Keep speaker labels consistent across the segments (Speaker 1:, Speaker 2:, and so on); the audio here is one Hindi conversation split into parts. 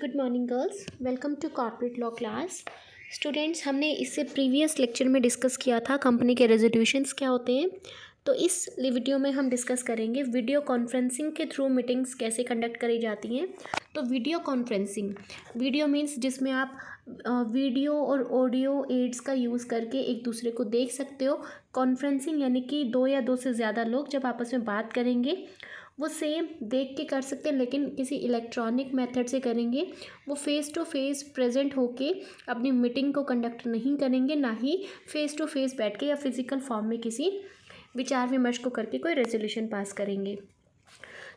Speaker 1: Good morning girls, welcome to corporate law class. Students, हमने इससे प्रीवियस लेक्चर में डिस्कस किया था कंपनी के रेजोल्यूशंस क्या होते हैं। तो इस वीडियो में हम डिस्कस करेंगे वीडियो कॉन्फ्रेंसिंग के थ्रू मीटिंग्स कैसे कंडक्ट करी जाती हैं। तो वीडियो कॉन्फ्रेंसिंग, वीडियो मीन्स जिसमें आप वीडियो और ऑडियो एड्स का यूज़ करके एक दूसरे को देख सकते हो। कॉन्फ्रेंसिंग यानी कि दो या दो से ज़्यादा लोग जब आपस में बात करेंगे वो सेम देख के कर सकते हैं, लेकिन किसी इलेक्ट्रॉनिक मेथड से करेंगे। वो फेस टू फेस प्रेजेंट होके अपनी मीटिंग को कंडक्ट नहीं करेंगे, ना ही फेस टू फेस बैठ के या फिजिकल फॉर्म में किसी विचार विमर्श को करके कोई रेजोल्यूशन पास करेंगे।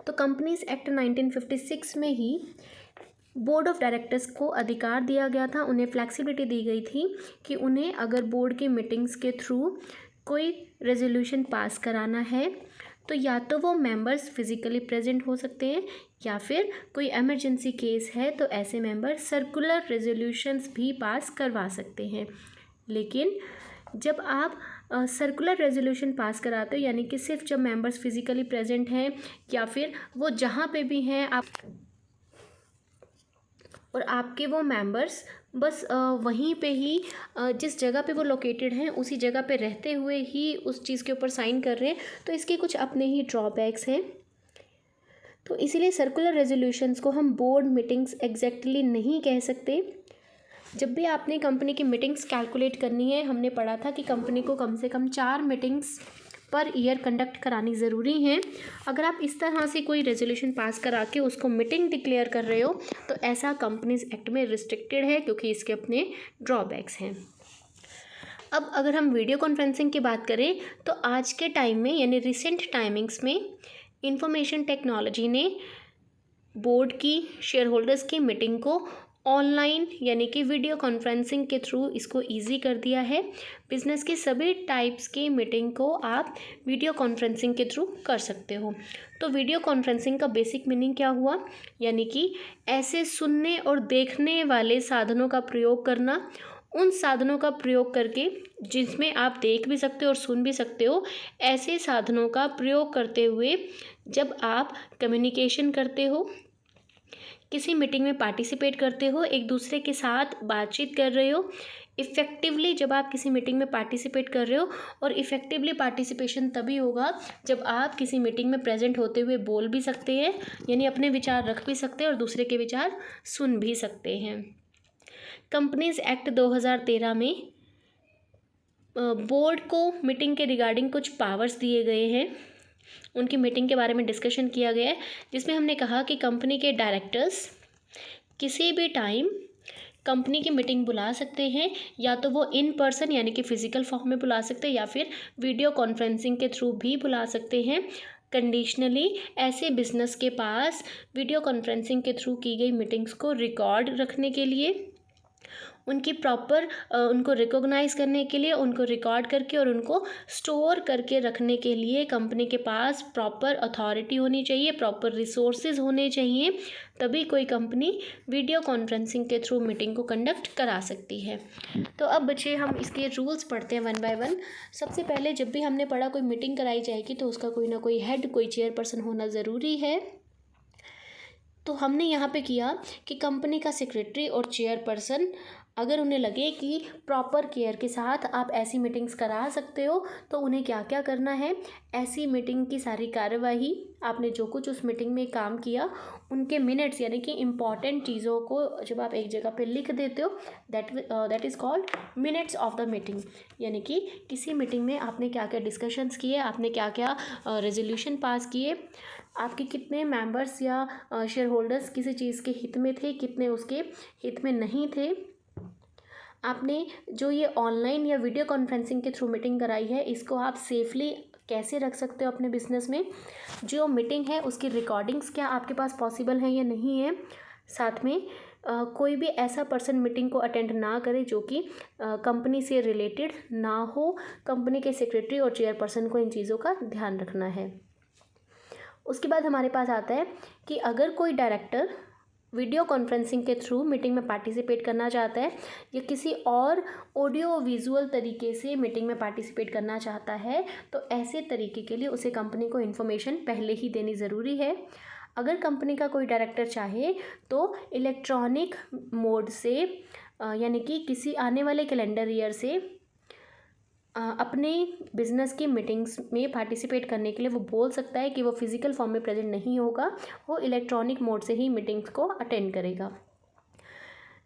Speaker 1: तो कंपनीज एक्ट 1956 में ही बोर्ड ऑफ डायरेक्टर्स को अधिकार दिया गया था, उन्हें फ्लैक्सिबिलिटी दी गई थी कि उन्हें अगर बोर्ड के मीटिंग्स के थ्रू कोई रेजोल्यूशन पास कराना है तो या तो वो मेंबर्स फिजिकली प्रेजेंट हो सकते हैं, या फिर कोई इमरजेंसी केस है तो ऐसे मेंबर सर्कुलर रेजोल्यूशंस भी पास करवा सकते हैं। लेकिन जब आप सर्कुलर रेजोल्यूशन पास कराते हो, यानी कि सिर्फ जब मेंबर्स फिजिकली प्रेजेंट हैं या फिर वो जहाँ पे भी हैं आप और आपके वो मेंबर्स बस वहीं पे ही जिस जगह पे वो लोकेटेड हैं उसी जगह पे रहते हुए ही उस चीज़ के ऊपर साइन कर रहे हैं, तो इसके कुछ अपने ही ड्रॉबैक्स हैं। तो इसीलिए सर्कुलर रेजोल्यूशंस को हम बोर्ड मीटिंग्स एग्जैक्टली नहीं कह सकते। जब भी आपने कंपनी की मीटिंग्स कैलकुलेट करनी है, हमने पढ़ा था कि कंपनी को कम से कम 4 मीटिंग्स पर ईयर कंडक्ट करानी ज़रूरी है। अगर आप इस तरह से कोई रेजोल्यूशन पास करा के उसको मीटिंग डिक्लेयर कर रहे हो तो ऐसा कंपनीज एक्ट में रिस्ट्रिक्टेड है, क्योंकि इसके अपने ड्रॉबैक्स हैं। अब अगर हम वीडियो कॉन्फ्रेंसिंग की बात करें तो आज के टाइम में यानी रिसेंट टाइमिंग्स में इंफॉर्मेशन टेक्नोलॉजी ने बोर्ड की शेयर होल्डर्स की मीटिंग को ऑनलाइन यानी कि वीडियो कॉन्फ्रेंसिंग के थ्रू इसको इजी कर दिया है। बिजनेस के सभी टाइप्स की मीटिंग को आप वीडियो कॉन्फ्रेंसिंग के थ्रू कर सकते हो। तो वीडियो कॉन्फ्रेंसिंग का बेसिक मीनिंग क्या हुआ, यानी कि ऐसे सुनने और देखने वाले साधनों का प्रयोग करना, उन साधनों का प्रयोग करके जिसमें आप देख भी सकते हो और सुन भी सकते हो, ऐसे साधनों का प्रयोग करते हुए जब आप कम्युनिकेशन करते हो, किसी मीटिंग में पार्टिसिपेट करते हो, एक दूसरे के साथ बातचीत कर रहे हो। इफ़ेक्टिवली जब आप किसी मीटिंग में पार्टिसिपेट कर रहे हो, और इफ़ेक्टिवली पार्टिसिपेशन तभी होगा जब आप किसी मीटिंग में प्रेजेंट होते हुए बोल भी सकते हैं, यानी अपने विचार रख भी सकते हैं और दूसरे के विचार सुन भी सकते हैं। कंपनीज एक्ट 2013 में बोर्ड को मीटिंग के रिगार्डिंग कुछ पावर्स दिए गए हैं, उनकी मीटिंग के बारे में डिस्कशन किया गया है, जिसमें हमने कहा कि कंपनी के डायरेक्टर्स किसी भी टाइम कंपनी की मीटिंग बुला सकते हैं, या तो वो इन पर्सन यानी कि फ़िज़िकल फॉर्म में बुला सकते हैं या फिर वीडियो कॉन्फ्रेंसिंग के थ्रू भी बुला सकते हैं। कंडीशनली ऐसे बिजनेस के पास वीडियो कॉन्फ्रेंसिंग के थ्रू की गई मीटिंग्स को रिकॉर्ड रखने के लिए, उनकी प्रॉपर उनको रिकॉग्नाइज़ करने के लिए, उनको रिकॉर्ड करके और उनको स्टोर करके रखने के लिए कंपनी के पास प्रॉपर अथॉरिटी होनी चाहिए, प्रॉपर रिसोर्सेज होने चाहिए, तभी कोई कंपनी वीडियो कॉन्फ्रेंसिंग के थ्रू मीटिंग को कंडक्ट करा सकती है। तो अब बच्चे हम इसके रूल्स पढ़ते हैं वन बाय वन। सबसे पहले जब भी हमने पढ़ा कोई मीटिंग कराई जाएगी तो उसका कोई ना कोई हेड, कोई चेयरपर्सन होना ज़रूरी है। तो हमने यहाँ पे किया कि कंपनी का सेक्रेटरी और चेयरपर्सन, अगर उन्हें लगे कि प्रॉपर केयर के साथ आप ऐसी मीटिंग्स करा सकते हो तो उन्हें क्या क्या करना है, ऐसी मीटिंग की सारी कार्यवाही, आपने जो कुछ उस मीटिंग में काम किया उनके मिनट्स, यानी कि इम्पॉर्टेंट चीज़ों को जब आप एक जगह पे लिख देते हो, that is called minutes of the meeting. यानी कि किसी मीटिंग में आपने क्या क्या डिस्कशंस किए, आपने क्या क्या रेजोल्यूशन पास किए, आपके कितने मेंबर्स या शेयर होल्डर्स किसी चीज़ के हित में थे, कितने उसके हित में नहीं थे, आपने जो ये ऑनलाइन या वीडियो कॉन्फ्रेंसिंग के थ्रू मीटिंग कराई है इसको आप सेफली कैसे रख सकते हो अपने बिजनेस में, जो मीटिंग है उसकी रिकॉर्डिंग्स क्या आपके पास पॉसिबल है या नहीं है, साथ में कोई भी ऐसा पर्सन मीटिंग को अटेंड ना करे जो कि कंपनी से रिलेटेड ना हो। कंपनी के सेक्रेटरी और चेयरपर्सन को इन चीज़ों का ध्यान रखना है। उसके बाद हमारे पास आता है कि अगर कोई डायरेक्टर वीडियो कॉन्फ्रेंसिंग के थ्रू मीटिंग में पार्टिसिपेट करना चाहता है या किसी और ऑडियो विजुअल तरीके से मीटिंग में पार्टिसिपेट करना चाहता है, तो ऐसे तरीके के लिए उसे कंपनी को इन्फॉर्मेशन पहले ही देनी ज़रूरी है। अगर कंपनी का कोई डायरेक्टर चाहे तो इलेक्ट्रॉनिक मोड से यानी कि किसी आने वाले कैलेंडर ईयर से अपने बिजनेस की मीटिंग्स में पार्टिसिपेट करने के लिए वो बोल सकता है कि वो फिज़िकल फॉर्म में प्रेजेंट नहीं होगा, वो इलेक्ट्रॉनिक मोड से ही मीटिंग्स को अटेंड करेगा।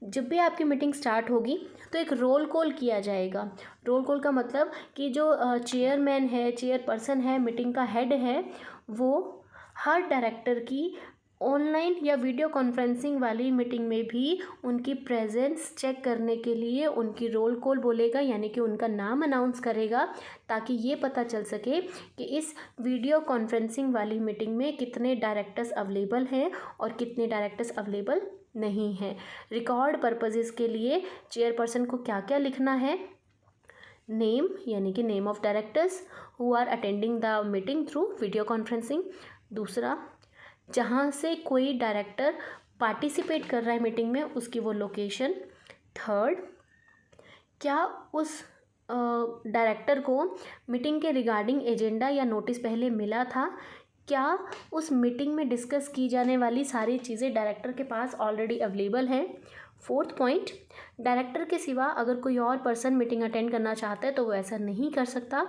Speaker 1: जब भी आपकी मीटिंग स्टार्ट होगी तो एक रोल कॉल किया जाएगा। रोल कॉल का मतलब कि जो चेयरमैन है, चेयरपर्सन है, मीटिंग का हेड है, वो हर डायरेक्टर की ऑनलाइन या वीडियो कॉन्फ्रेंसिंग वाली मीटिंग में भी उनकी प्रेजेंस चेक करने के लिए उनकी रोल कॉल बोलेगा, यानी कि उनका नाम अनाउंस करेगा, ताकि ये पता चल सके कि इस वीडियो कॉन्फ्रेंसिंग वाली मीटिंग में कितने डायरेक्टर्स अवेलेबल हैं और कितने डायरेक्टर्स अवेलेबल नहीं हैं। रिकॉर्ड पर्पसेस के लिए चेयरपर्सन को क्या क्या लिखना है? नेम, यानी कि name of directors who are attending the meeting through video conferencing. दूसरा, जहाँ से कोई डायरेक्टर पार्टिसिपेट कर रहा है मीटिंग में, उसकी वो लोकेशन। थर्ड, क्या उस डायरेक्टर को मीटिंग के रिगार्डिंग एजेंडा या नोटिस पहले मिला था? क्या उस मीटिंग में डिस्कस की जाने वाली सारी चीज़ें डायरेक्टर के पास ऑलरेडी अवेलेबल हैं? फोर्थ पॉइंट, डायरेक्टर के सिवा अगर कोई और पर्सन मीटिंग अटेंड करना चाहता है तो वो ऐसा नहीं कर सकता,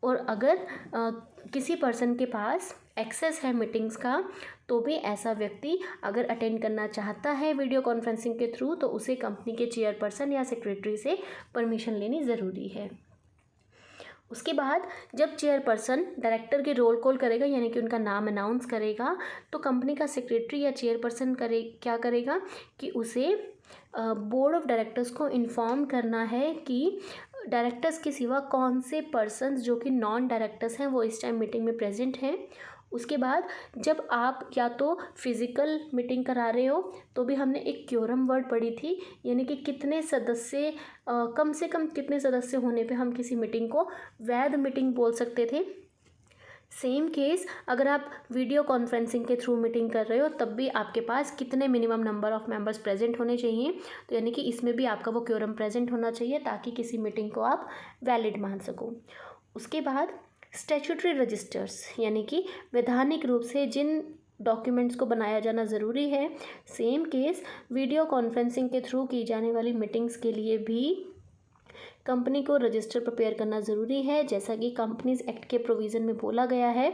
Speaker 1: और अगर किसी पर्सन के पास एक्सेस है मीटिंग्स का तो भी ऐसा व्यक्ति अगर अटेंड करना चाहता है वीडियो कॉन्फ्रेंसिंग के थ्रू तो उसे कंपनी के चेयरपर्सन या सेक्रेटरी से परमिशन लेनी ज़रूरी है। उसके बाद जब चेयरपर्सन डायरेक्टर की रोल कॉल करेगा, यानी कि उनका नाम अनाउंस करेगा, तो कंपनी का सेक्रेटरी या चेयरपर्सन क्या करेगा कि उसे बोर्ड ऑफ डायरेक्टर्स को इन्फॉर्म करना है कि डायरेक्टर्स के सिवा कौन से पर्सन्स जो कि नॉन डायरेक्टर्स हैं वो इस टाइम मीटिंग में प्रेजेंट हैं। उसके बाद जब आप या तो फिज़िकल मीटिंग करा रहे हो तो भी हमने एक क्योरम वर्ड पढ़ी थी, यानी कि कितने सदस्य कम से कम कितने सदस्य होने पे हम किसी मीटिंग को वैध मीटिंग बोल सकते थे। सेम केस अगर आप वीडियो कॉन्फ्रेंसिंग के थ्रू मीटिंग कर रहे हो तब भी आपके पास कितने minimum number of members present होने चाहिए, तो यानी कि इसमें भी आपका वो क्योरम प्रेजेंट होना चाहिए ताकि किसी मीटिंग को आप वैलिड मान सको। उसके बाद स्टैट्यूटरी रजिस्टर्स, यानी कि वैधानिक रूप से जिन डॉक्यूमेंट्स को बनाया जाना ज़रूरी है। सेम केस वीडियो कॉन्फ्रेंसिंग के थ्रू की जाने वाली मीटिंग्स के लिए भी कंपनी को रजिस्टर प्रिपेयर करना ज़रूरी है, जैसा कि कंपनीज एक्ट के प्रोविज़न में बोला गया है,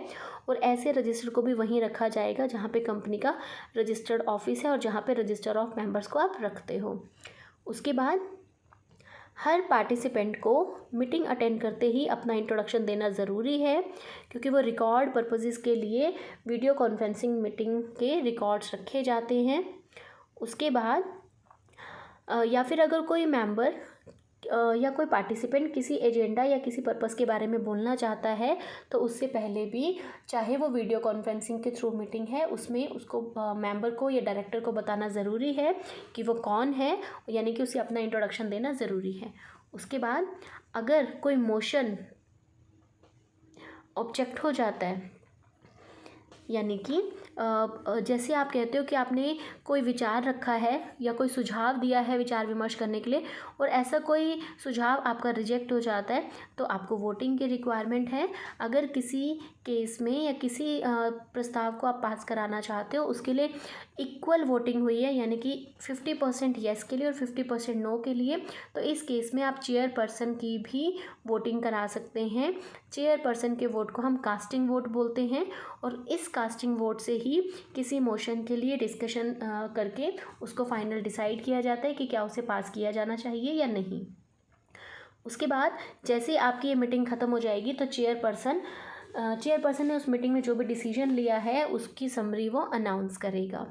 Speaker 1: और ऐसे रजिस्टर को भी वहीं रखा जाएगा जहाँ पे कंपनी का रजिस्टर्ड ऑफिस है और जहाँ पे रजिस्टर ऑफ मेंबर्स को आप रखते हो। उसके बाद हर पार्टिसिपेंट को मीटिंग अटेंड करते ही अपना इंट्रोडक्शन देना ज़रूरी है, क्योंकि वो रिकॉर्ड पर्पसेस के लिए वीडियो कॉन्फ्रेंसिंग मीटिंग के रिकॉर्ड्स रखे जाते हैं। उसके बाद या फिर अगर कोई मेंबर या कोई पार्टिसिपेंट किसी एजेंडा या किसी पर्पस के बारे में बोलना चाहता है तो उससे पहले भी, चाहे वो वीडियो कॉन्फ्रेंसिंग के थ्रू मीटिंग है, उसमें उसको मेंबर को या डायरेक्टर को बताना ज़रूरी है कि वो कौन है, यानी कि उसे अपना इंट्रोडक्शन देना ज़रूरी है। उसके बाद अगर कोई मोशन ऑब्जेक्ट हो जाता है, यानी कि जैसे आप कहते हो कि आपने कोई विचार रखा है या कोई सुझाव दिया है विचार विमर्श करने के लिए और ऐसा कोई सुझाव आपका रिजेक्ट हो जाता है तो आपको वोटिंग की रिक्वायरमेंट है। अगर किसी केस में या किसी प्रस्ताव को आप पास कराना चाहते हो उसके लिए इक्वल वोटिंग हुई है, यानी कि 50% येस के लिए और 50% नो के लिए, तो इस केस में आप चेयरपर्सन की भी वोटिंग करा सकते हैं। चेयरपर्सन के वोट को हम कास्टिंग वोट बोलते हैं और इस कास्टिंग वोट से ही किसी मोशन के लिए डिस्कशन करके उसको फाइनल डिसाइड किया जाता है कि क्या उसे पास किया जाना चाहिए या नहीं। उसके बाद जैसे आपकी ये मीटिंग ख़त्म हो जाएगी तो चेयरपर्सन ने उस मीटिंग में जो भी डिसीजन लिया है उसकी समरी वो अनाउंस करेगा।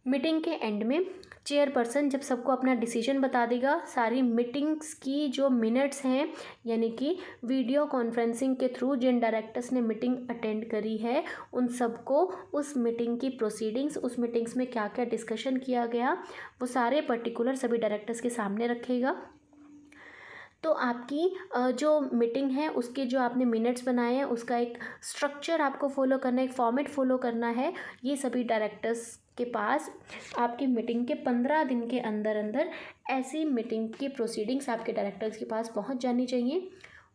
Speaker 1: मीटिंग के एंड में चेयरपर्सन जब सबको अपना डिसीजन बता देगा, सारी मीटिंग्स की जो मिनट्स हैं, यानी कि वीडियो कॉन्फ्रेंसिंग के थ्रू जिन डायरेक्टर्स ने मीटिंग अटेंड करी है उन सबको उस मीटिंग की प्रोसीडिंग्स, उस मीटिंग्स में क्या क्या डिस्कशन किया गया, वो सारे पर्टिकुलर सभी डायरेक्टर्स के सामने रखेगा। तो आपकी जो मीटिंग है उसके जो आपने मिनट्स बनाए हैं उसका एक स्ट्रक्चर आपको फॉलो करना है, एक फॉर्मेट फॉलो करना है। ये सभी डायरेक्टर्स के पास आपकी मीटिंग के 15 दिन के अंदर अंदर ऐसी मीटिंग की प्रोसीडिंग्स आपके डायरेक्टर्स के पास पहुंच जानी चाहिए।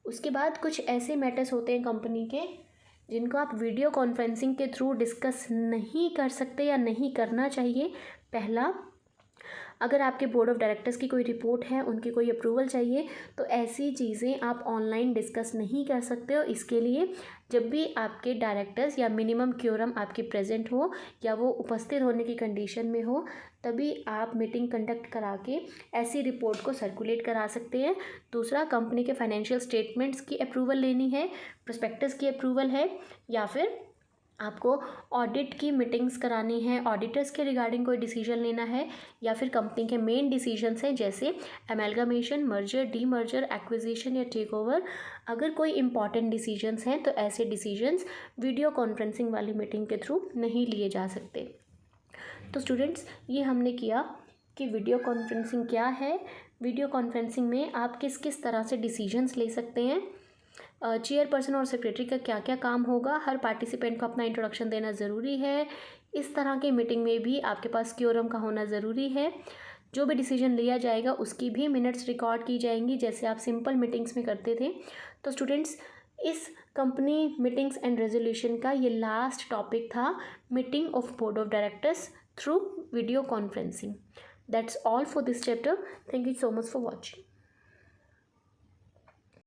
Speaker 1: उसके बाद कुछ ऐसे मैटर्स होते हैं कंपनी के जिनको आप वीडियो कॉन्फ्रेंसिंग के थ्रू डिस्कस नहीं कर सकते या नहीं करना चाहिए। पहला, अगर आपके बोर्ड ऑफ डायरेक्टर्स की कोई रिपोर्ट है, उनकी कोई अप्रूवल चाहिए, तो ऐसी चीज़ें आप ऑनलाइन डिस्कस नहीं कर सकते हो। इसके लिए जब भी आपके डायरेक्टर्स या मिनिमम क्योरम आपके प्रेजेंट हो या वो उपस्थित होने की कंडीशन में हो, तभी आप मीटिंग कंडक्ट करा के ऐसी रिपोर्ट को सर्कुलेट करा सकते हैं। दूसरा, कंपनी के फाइनेंशियल स्टेटमेंट्स की अप्रूवल लेनी है, प्रोस्पेक्टस की अप्रूवल है, या फिर आपको ऑडिट की मीटिंग्स करानी है, ऑडिटर्स के रिगार्डिंग कोई डिसीजन लेना है, या फिर कंपनी के मेन डिसीजंस हैं जैसे एमैल्गमेशन, मर्जर, डीमर्जर, एक्विजिशन या टेक ओवर। अगर कोई इंपॉर्टेंट डिसीजंस हैं तो ऐसे डिसीजंस वीडियो कॉन्फ्रेंसिंग वाली मीटिंग के थ्रू नहीं लिए जा सकते। तो स्टूडेंट्स, ये हमने किया कि वीडियो कॉन्फ्रेंसिंग क्या है, वीडियो कॉन्फ्रेंसिंग में आप किस किस तरह से डिसीजंस ले सकते हैं, चेयरपर्सन और सेक्रेटरी का क्या क्या काम होगा, हर पार्टिसिपेंट को अपना इंट्रोडक्शन देना ज़रूरी है, इस तरह की मीटिंग में भी आपके पास क्योरम का होना ज़रूरी है, जो भी डिसीजन लिया जाएगा उसकी भी मिनट्स रिकॉर्ड की जाएंगी जैसे आप सिंपल मीटिंग्स में करते थे। तो स्टूडेंट्स, इस कंपनी मीटिंग्स एंड रेजोल्यूशन का ये लास्ट टॉपिक था, meeting of board of directors through video conferencing. That's all for this chapter. Thank you so much for watching.